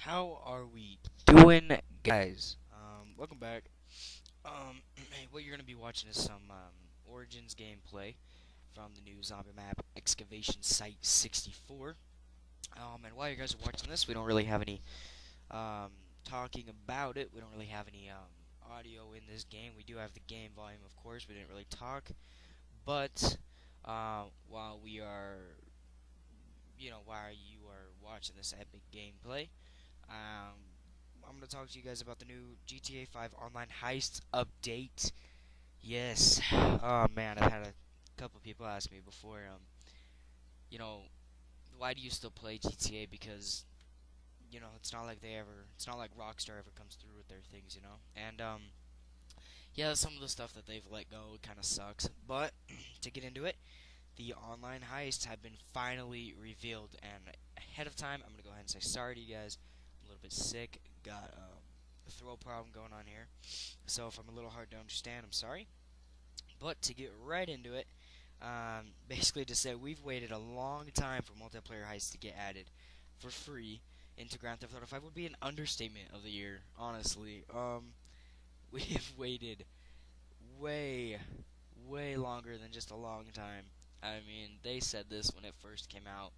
How are we doing, guys? Welcome back. What you're gonna be watching is some Origins gameplay from the new zombie map Excavation Site 64. And while you guys are watching this, we don't really have any talking about it. We don't really have any audio in this game. We do have the game volume, of course. We didn't really talk, but while we are, while you are watching this epic gameplay. Um, I'm going to talk to you guys about the new GTA 5 Online Heist update. Yes. Oh, man, I've had a couple people ask me before, you know, why do you still play GTA? Because, it's not like Rockstar ever comes through with their things, And, yeah, some of the stuff that they've let go kind of sucks. But, to get into it, the online heists have been finally revealed. And ahead of time, I'm going to go ahead and say sorry to you guys. A little bit sick, got a throat problem going on here, so if I'm a little hard to understand, I'm sorry. But to get right into it, basically to say we've waited a long time for multiplayer heists to get added for free into Grand Theft Auto 5 would be an understatement of the year, honestly. We've waited way, way longer than just a long time. I mean, they said this when it first came out.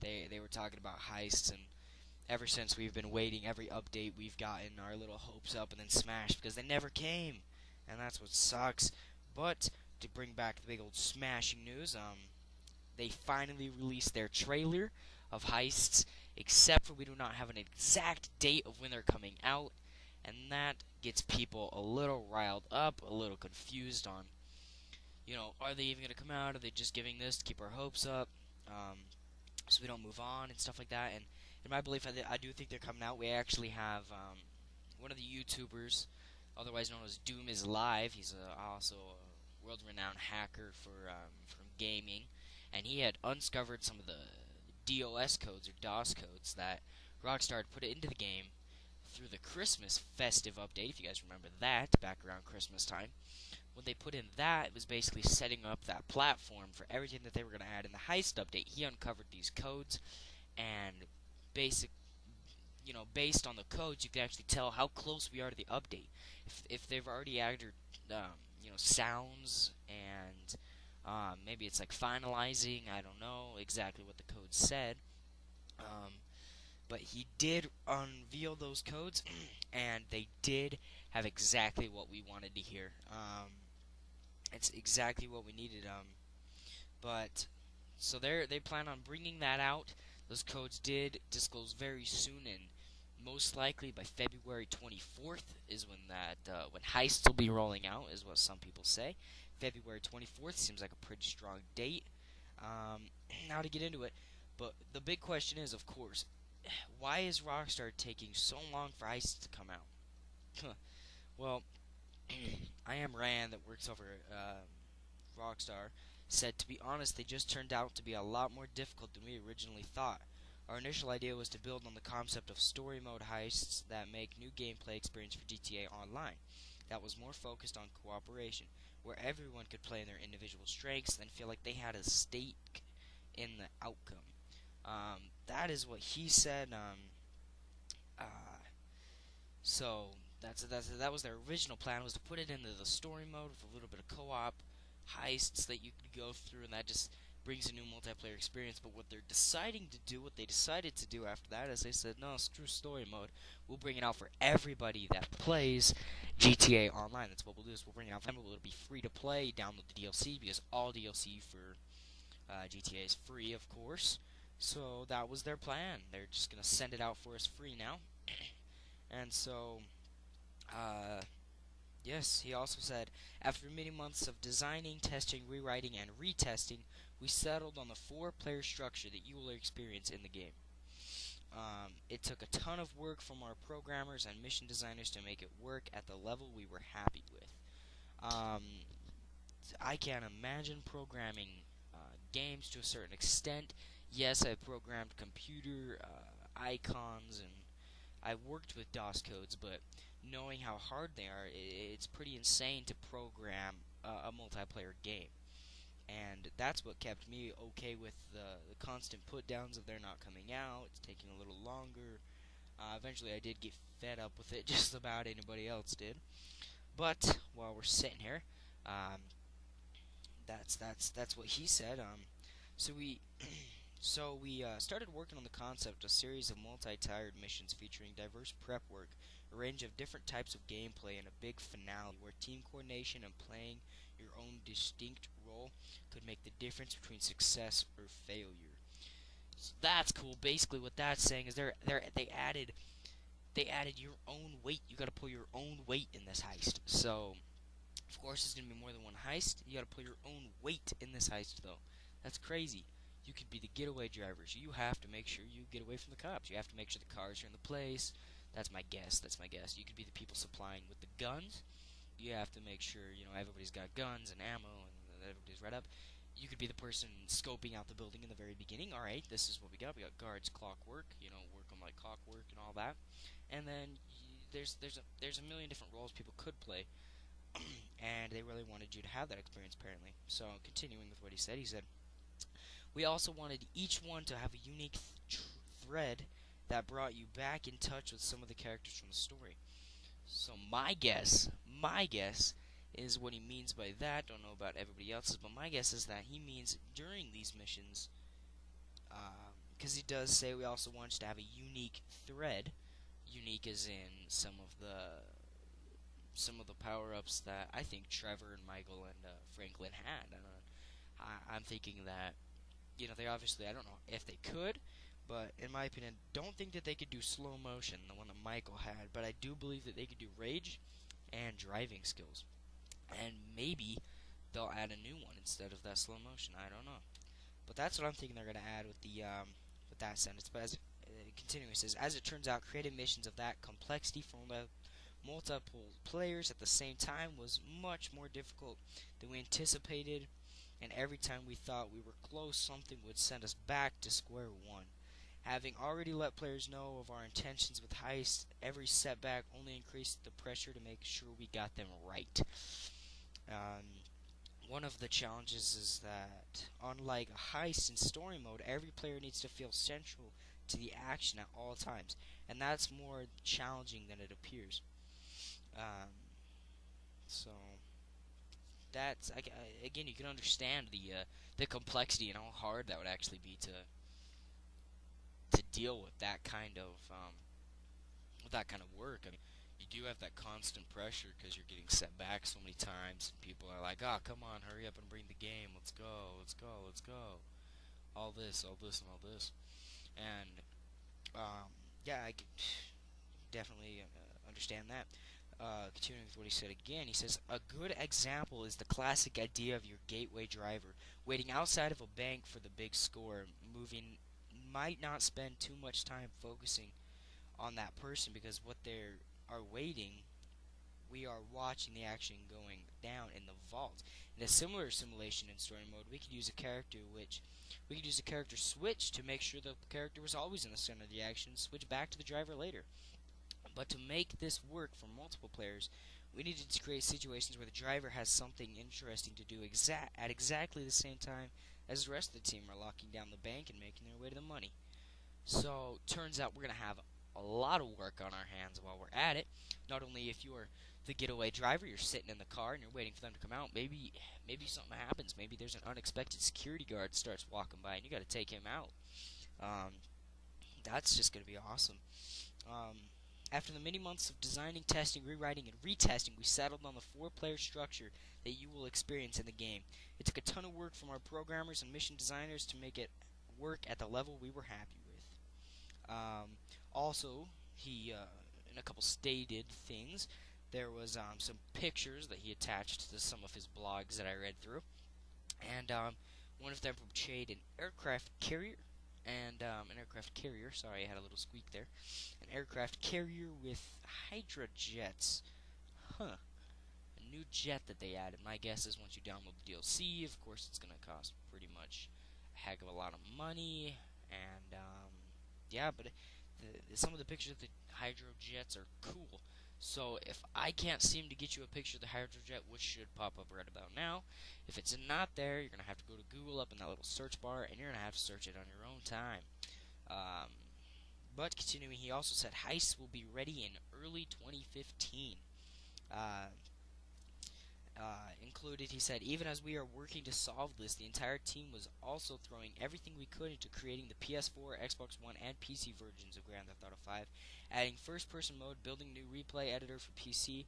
They were talking about heists, and ever since we've been waiting, every update we've gotten our little hopes up and then smashed because they never came, and that's what sucks. But to bring back the big old smashing news, they finally released their trailer of heists, except for we do not have an exact date of when they're coming out, and that gets people a little riled up, a little confused on, are they even going to come out? Are they just giving this to keep our hopes up? So we don't move on and stuff like that. And in my belief, I do think they're coming out. We actually have one of the YouTubers, otherwise known as Doom is Live. He's also a world-renowned hacker from gaming, and he had uncovered some of the DOS codes or DOS codes that Rockstar had put into the game through the Christmas festive update. If you guys remember that, back around Christmas time. When they put in that, it was basically setting up that platform for everything that they were going to add in the heist update. He uncovered these codes, and based on the codes, you can actually tell how close we are to the update. If they've already added, sounds and maybe it's like finalizing. I don't know exactly what the code said. But he did unveil those codes, and they did have exactly what we wanted to hear. It's exactly what we needed. But so they plan on bringing that out. Those codes did disclose very soon, and most likely by February 24th is when Heist will be rolling out, is what some people say. February 24th seems like a pretty strong date. Now to get into it, but the big question is, of course, why is Rockstar taking so long for Heist to come out? Well, I am Rand that works over Rockstar said, to be honest, they just turned out to be a lot more difficult than we originally thought. Our initial idea was to build on the concept of story mode heists that make new gameplay experience for GTA Online. That was more focused on cooperation, where everyone could play in their individual strengths and feel like they had a stake in the outcome. That is what he said. Uh, so that was their original plan, was to put it into the story mode with a little bit of co-op heists that you could go through, and that just brings a new multiplayer experience. But what they're deciding to do, what they decided to do after that, is they said, no, screw story mode. We'll bring it out for everybody that plays GTA Online. That's what we'll do. Is we'll bring it out for everyone. It'll be free to play. Download the DLC, because all DLC for GTA is free, of course. So that was their plan. They're just gonna send it out for us free now. And so, yes, he also said, after many months of designing, testing, rewriting, and retesting, we settled on the 4-player structure that you will experience in the game. It took a ton of work from our programmers and mission designers to make it work at the level we were happy with. I can't imagine programming games to a certain extent. Yes, I programmed computer icons, and I worked with DOS codes, but knowing how hard they are, it's pretty insane to program a multiplayer game. And that's what kept me okay with the constant put downs of they're not coming out, it's taking a little longer. Eventually, I did get fed up with it, just about anybody else did. But while we're sitting here, um, that's what he said. So we started working on the concept, a series of multi-tiered missions featuring diverse prep work, a range of different types of gameplay, and a big finale where team coordination and playing your own distinct role could make the difference between success or failure. So that's cool. Basically, what that's saying is they added your own weight. You got to pull your own weight in this heist. So of course, there's gonna be more than one heist. You gotta pull your own weight in this heist, though. That's crazy. You could be the getaway drivers. You have to make sure you get away from the cops. You have to make sure the cars are in the place. That's my guess. That's my guess. You could be the people supplying with the guns. You have to make sure everybody's got guns and ammo and that everybody's right up. You could be the person scoping out the building in the very beginning. All right, this is what we got. We got guards, clockwork. Work them like clockwork and all that. And then there's a million different roles people could play. And they really wanted you to have that experience, apparently. So, continuing with what he said, we also wanted each one to have a unique thread that brought you back in touch with some of the characters from the story. So, my guess is what he means by that. Don't know about everybody else's, but my guess is that he means during these missions, because he does say we also want you to have a unique thread. Unique as in some of the power-ups that I think Trevor and Michael and Franklin had. I'm thinking that, they obviously, I don't know if they could, but in my opinion, don't think that they could do slow motion, the one that Michael had, but I do believe that they could do rage and driving skills. And maybe they'll add a new one instead of that slow motion. I don't know. But that's what I'm thinking they're going to add with that sentence. But as it continues, it says, as it turns out, creating missions of that complexity for multiple players at the same time was much more difficult than we anticipated, and every time we thought we were close, something would send us back to square one. Having already let players know of our intentions with Heist, every setback only increased the pressure to make sure we got them right. One of the challenges is that, unlike a heist in story mode, every player needs to feel central to the action at all times, and that's more challenging than it appears. So that's again, you can understand the complexity and how hard that would actually be to deal with that kind of work. I mean, you do have that constant pressure because you're getting set back so many times. People are like, "Oh, come on, hurry up and bring the game. Let's go, let's go, let's go." All this, all this, and all this, and yeah, I could definitely understand that. Continuing with what he said again, he says, a good example is the classic idea of your gateway driver waiting outside of a bank for the big score. Moving might not spend too much time focusing on that person because what they are waiting, we are watching the action going down in the vault. In a similar simulation in story mode, we could use a character switch to make sure the character was always in the center of the action, switch back to the driver later. But to make this work for multiple players, we needed to create situations where the driver has something interesting to do at exactly the same time as the rest of the team are locking down the bank and making their way to the money. So, turns out we're going to have a lot of work on our hands while we're at it. Not only if you're the getaway driver, you're sitting in the car and you're waiting for them to come out. Maybe something happens. Maybe there's an unexpected security guard starts walking by and you got to take him out. That's just going to be awesome. After the many months of designing, testing, rewriting, and retesting, we settled on the 4-player structure that you will experience in the game. It took a ton of work from our programmers and mission designers to make it work at the level we were happy with. Also, he, in a couple stated things, there was some pictures that he attached to some of his blogs that I read through. And one of them portrayed an aircraft carrier. And sorry, I had a little squeak there. An aircraft carrier with Hydra jets. A new jet that they added. My guess is once you download the DLC, of course it's going to cost pretty much a heck of a lot of money. And, yeah, but some of the pictures of the Hydro jets are cool. So if I can't seem to get you a picture of the Hydro jet, which should pop up right about now, if it's not there, you're going to have to go to Google up in that little search bar, and you're going to have to search it on your own time. But continuing, he also said Heist will be ready in early 2015. Uh, Included, he said, even as we are working to solve this, the entire team was also throwing everything we could into creating the PS4, Xbox One, and PC versions of Grand Theft Auto 5, adding first-person mode, building new replay editor for PC,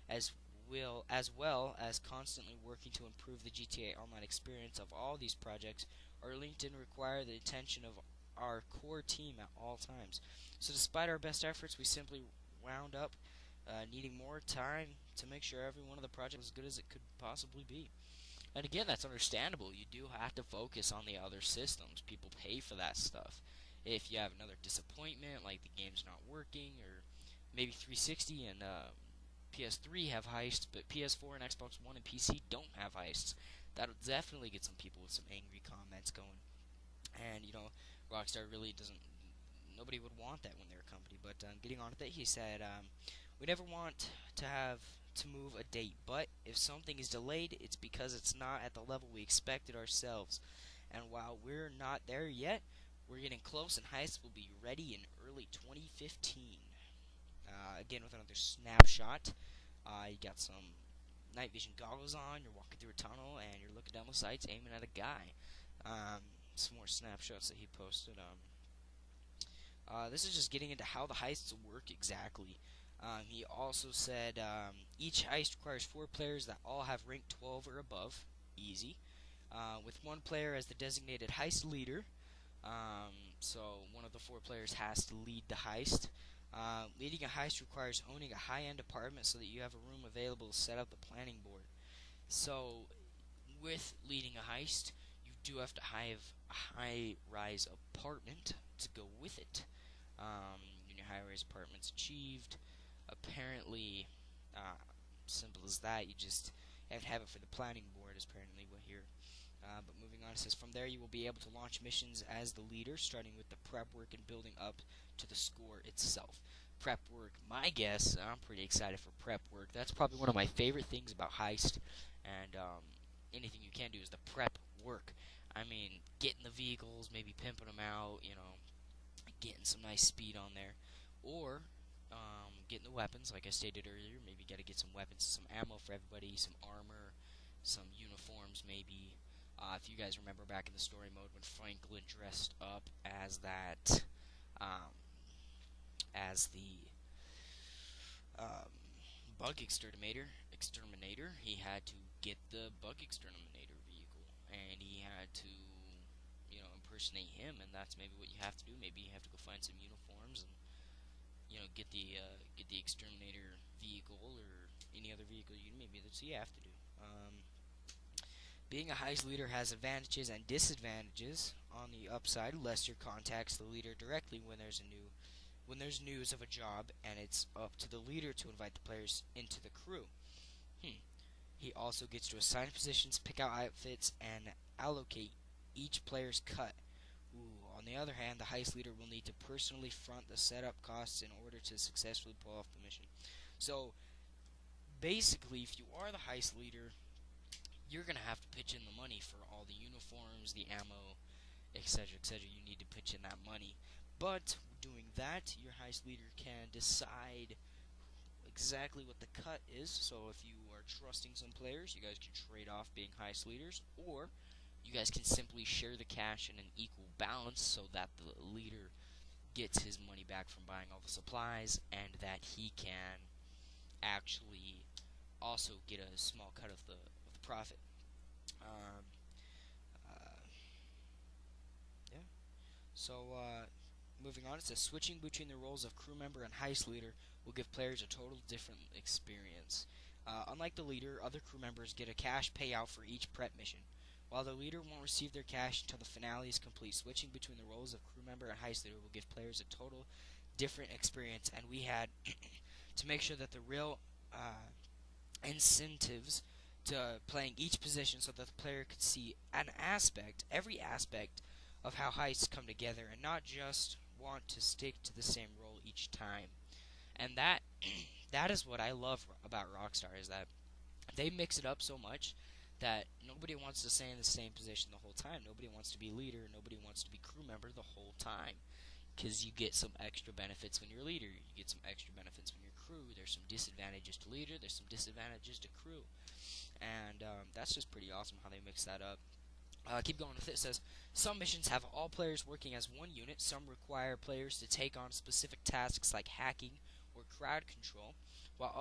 as well as constantly working to improve the GTA Online experience. Of all these projects, our link didn't require the attention of our core team at all times. So despite our best efforts, we simply wound up needing more time to make sure every one of the projects was as good as it could possibly be. And again, that's understandable. You do have to focus on the other systems. People pay for that stuff. If you have another disappointment, like the game's not working, or maybe 360 and PS3 have heists, but PS4 and Xbox One and PC don't have heists, that'll definitely get some people with some angry comments going. And, Rockstar really doesn't. Nobody would want that when they're a company. But getting on with it, he said, we never want to have to move a date, but if something is delayed, it's because it's not at the level we expected ourselves. And while we're not there yet, we're getting close, and Heist will be ready in early 2015. Again, with another snapshot, you got some night vision goggles on, you're walking through a tunnel, and you're looking down the sights, aiming at a guy. Some more snapshots that he posted. This is just getting into how the heists work exactly. He also said each heist requires 4 players that all have rank 12 or above, easy, with 1 player as the designated heist leader. So one of the 4 players has to lead the heist. Leading a heist requires owning a high-end apartment so that you have a room available to set up the planning board. So with leading a heist, you do have to have a high-rise apartment to go with it. Your high-rise apartment's achieved. Apparently, simple as that. You just have to have it for the planning board, is apparently what here. But moving on, it says, from there you will be able to launch missions as the leader, starting with the prep work and building up to the score itself. Prep work, my guess, I'm pretty excited for prep work. That's probably one of my favorite things about Heist, and anything you can do is the prep work. I mean, getting the vehicles, maybe pimping them out, getting some nice speed on there, or getting the weapons, like I stated earlier. Maybe got to get some weapons, some ammo for everybody, some armor, some uniforms, maybe. If you guys remember back in the story mode when Franklin dressed up as that, as the bug exterminator, he had to get the bug exterminator vehicle, and he had to, impersonate him, and that's maybe what you have to do. Maybe you have to go find some uniforms and, get the exterminator vehicle or any other vehicle maybe that's what you have to do. Being a heist leader has advantages and disadvantages. On the upside, Lester contacts the leader directly when there's news of a job, and it's up to the leader to invite the players into the crew. He also gets to assign positions, pick out outfits, and allocate each player's cut. On the other hand, the heist leader will need to personally front the setup costs in order to successfully pull off the mission. So, basically, if you are the heist leader, you're going to have to pitch in the money for all the uniforms, the ammo, etc., etc. You need to pitch in that money. But doing that, your heist leader can decide exactly what the cut is. So if you are trusting some players, you guys can trade off being heist leaders, or you guys can simply share the cash in an equal balance so that the leader gets his money back from buying all the supplies, and that he can actually also get a small cut of the profit. Yeah. So, moving on, it says switching between the roles of crew member and heist leader will give players a total different experience. Unlike the leader, other crew members get a cash payout for each prep mission, while the leader won't receive their cash until the finale is complete. Switching between the roles of crew member and heist leader will give players a total different experience, and we had to make sure that the real incentives to playing each position so that the player could see every aspect of how heists come together, and not just want to stick to the same role each time. And that is what I love about Rockstar, is that they mix it up so much that nobody wants to stay in the same position the whole time. Nobody wants to be leader. Nobody wants to be crew member the whole time. because you get some extra benefits when you're a leader. You get some extra benefits when you're crew. There's some disadvantages to leader. There's some disadvantages to crew. And that's just pretty awesome how they mix that up. Keep going with it. It says, some missions have all players working as one unit. Some require players to take on specific tasks like hacking or crowd control, while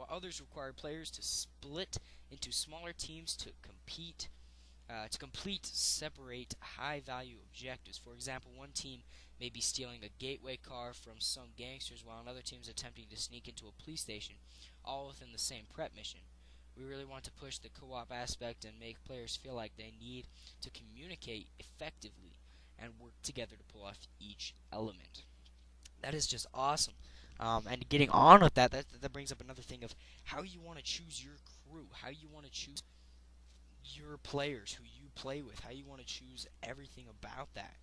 others require players to split into smaller teams to complete separate high-value objectives. For example, one team may be stealing a gateway car from some gangsters, while another team is attempting to sneak into a police station, all within the same prep mission. We really want to push the co-op aspect and make players feel like they need to communicate effectively and work together to pull off each element. That is just awesome. And getting on with that brings up another thing of how you want to choose your crew, how you want to choose your players, who you play with, how you want to choose everything about that.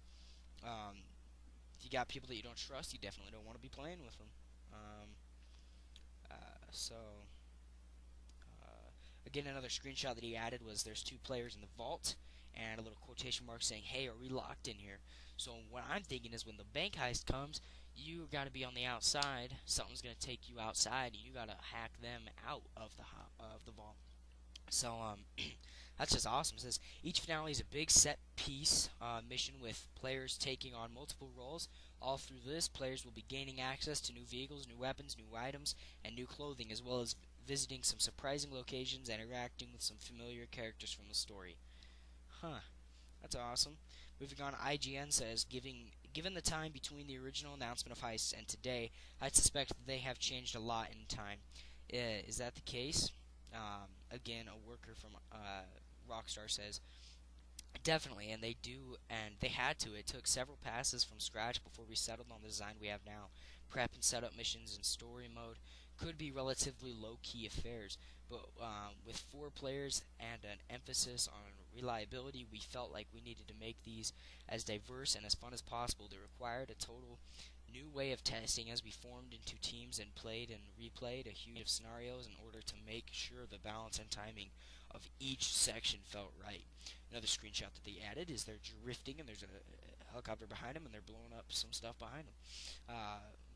If you got people that you don't trust, you definitely don't want to be playing with them. Again, another screenshot that he added was there's 2 players in the vault, and a little quotation mark saying, "Hey, are we locked in here?" So what I'm thinking is when the bank heist comes, you got to be on the outside. Something's going to take you outside, and you got to hack them out of the vault. So that's just awesome. It says each finale is a big set piece mission with players taking on multiple roles. All through this, players will be gaining access to new vehicles, new weapons, new items, and new clothing, as well as visiting some surprising locations and interacting with some familiar characters from the story. That's awesome. Moving on, IGN says, given the time between the original announcement of Heist and today, I suspect that they have changed a lot in time. Is that the case? Again, a worker from Rockstar says, definitely, and they do, and they had to. It took several passes from scratch before we settled on the design we have now. Prep and setup missions in story mode could be relatively low-key affairs, but with 4 players and an emphasis on reliability, we felt like we needed to make these as diverse and as fun as possible. They required a total new way of testing as we formed into teams and played and replayed a huge of scenarios in order to make sure the balance and timing of each section felt right. Another screenshot that they added is they're drifting and there's a helicopter behind them and they're blowing up some stuff behind them.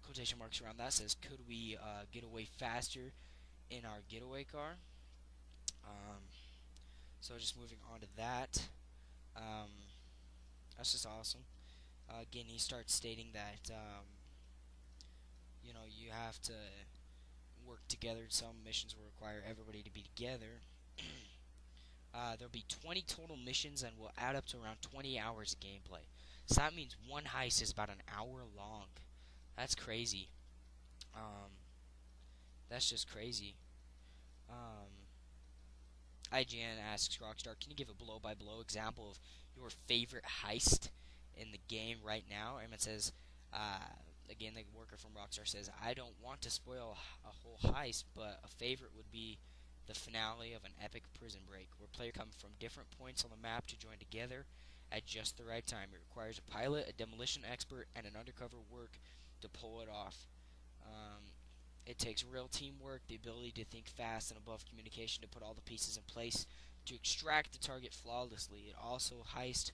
Quotation marks around that says, could we get away faster in our getaway car? So just moving on to that. That's just awesome. Again, he starts stating that you have to work together. Some missions will require everybody to be together. There'll be 20 total missions and will add up to around 20 hours of gameplay. So that means one heist is about an hour long. That's crazy. That's just crazy. IGN asks Rockstar, can you give a blow-by-blow example of your favorite heist in the game right now? And it says, again, the worker from Rockstar says, I don't want to spoil a whole heist, but a favorite would be the finale of an epic prison break, where players come from different points on the map to join together at just the right time. It requires a pilot, a demolition expert, and an undercover work to pull it off. It takes real teamwork, the ability to think fast and above communication to put all the pieces in place to extract the target flawlessly. It also heist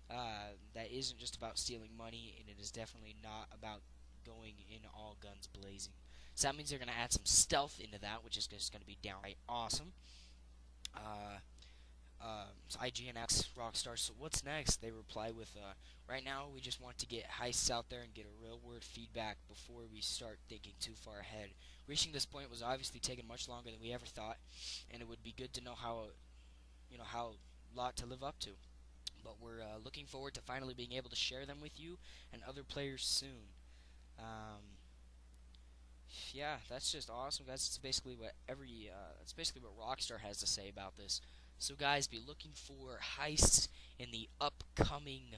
that isn't just about stealing money, and it is definitely not about going in all guns blazing. So that means they're going to add some stealth into that, which is just going to be downright awesome. So IGN asks Rockstar, so what's next? They reply with, right now we just want to get heists out there and get a real-world feedback before we start thinking too far ahead. Reaching this point was obviously taking much longer than we ever thought, and it would be good to know how lot to live up to. But we're looking forward to finally being able to share them with you and other players soon. Yeah, that's just awesome, guys. It's basically what Rockstar has to say about this. So, guys, be looking for heists in the upcoming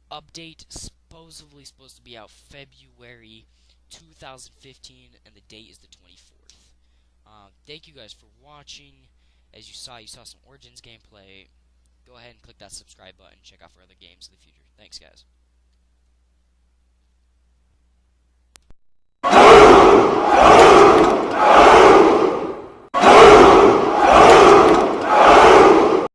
update. Supposedly supposed to be out February 2015, and the date is the 24th. Thank you guys for watching. As you saw some Origins gameplay. Go ahead and click that subscribe button. Check out for other games in the future. Thanks, guys.